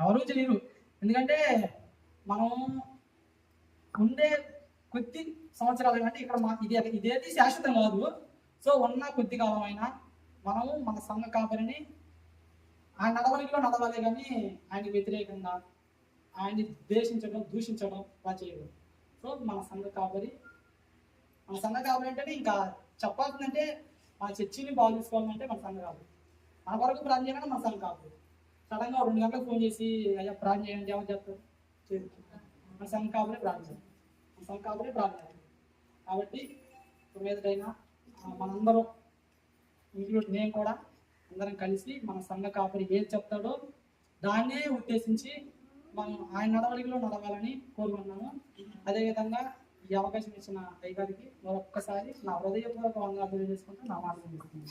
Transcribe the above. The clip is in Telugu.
ఎవరు చేయరు. ఎందుకంటే మనం ఉండే కొద్ది సంవత్సరాలు అంటే ఇక్కడ మాకు ఇదేది శాశ్వతం కాదు. సో ఉన్న కొద్ది కాలం అయినా మనము మన సంఘ కాపరిని ఆయన నడవడిలో నడవాలి, కానీ ఆయనకి వ్యతిరేకంగా ఆయన్ని దూషించడం అలా చేయదు. సో మన సంఘ కాపరి అంటేనే ఇంకా చెప్పాల్సిందంటే మన చర్చిని బాగు చేసుకోవాలంటే మన సంఘ కాపరి. మన వరకు ప్రార్థన చేయాలంటే మన సంఘ కాపరి. సడన్గా 2 గంటలకు ఫోన్ చేసి అయ్యా ప్రార్థన చేయండి ఎవరు చెప్తారు? మన సంఘ కాపరే ప్రార్థన కాబట్టి మీదటైనా మనందరం ఇంక్లూడ్ నేను కూడా అందరం కలిసి మన సంఘ కాపరి ఏది చెప్తాడో దాన్నే ఉద్దేశించి మనం ఆయన నడవడిలో నడవాలని కోరుకున్నాను. అదేవిధంగా ఈ అవకాశం ఇచ్చిన అయ్యగారికి మరొక్కసారి నా హృదయపూర్వక వందనాలు తెలియజేసుకుంటూ నా మాటలు ముగిస్తున్నాను.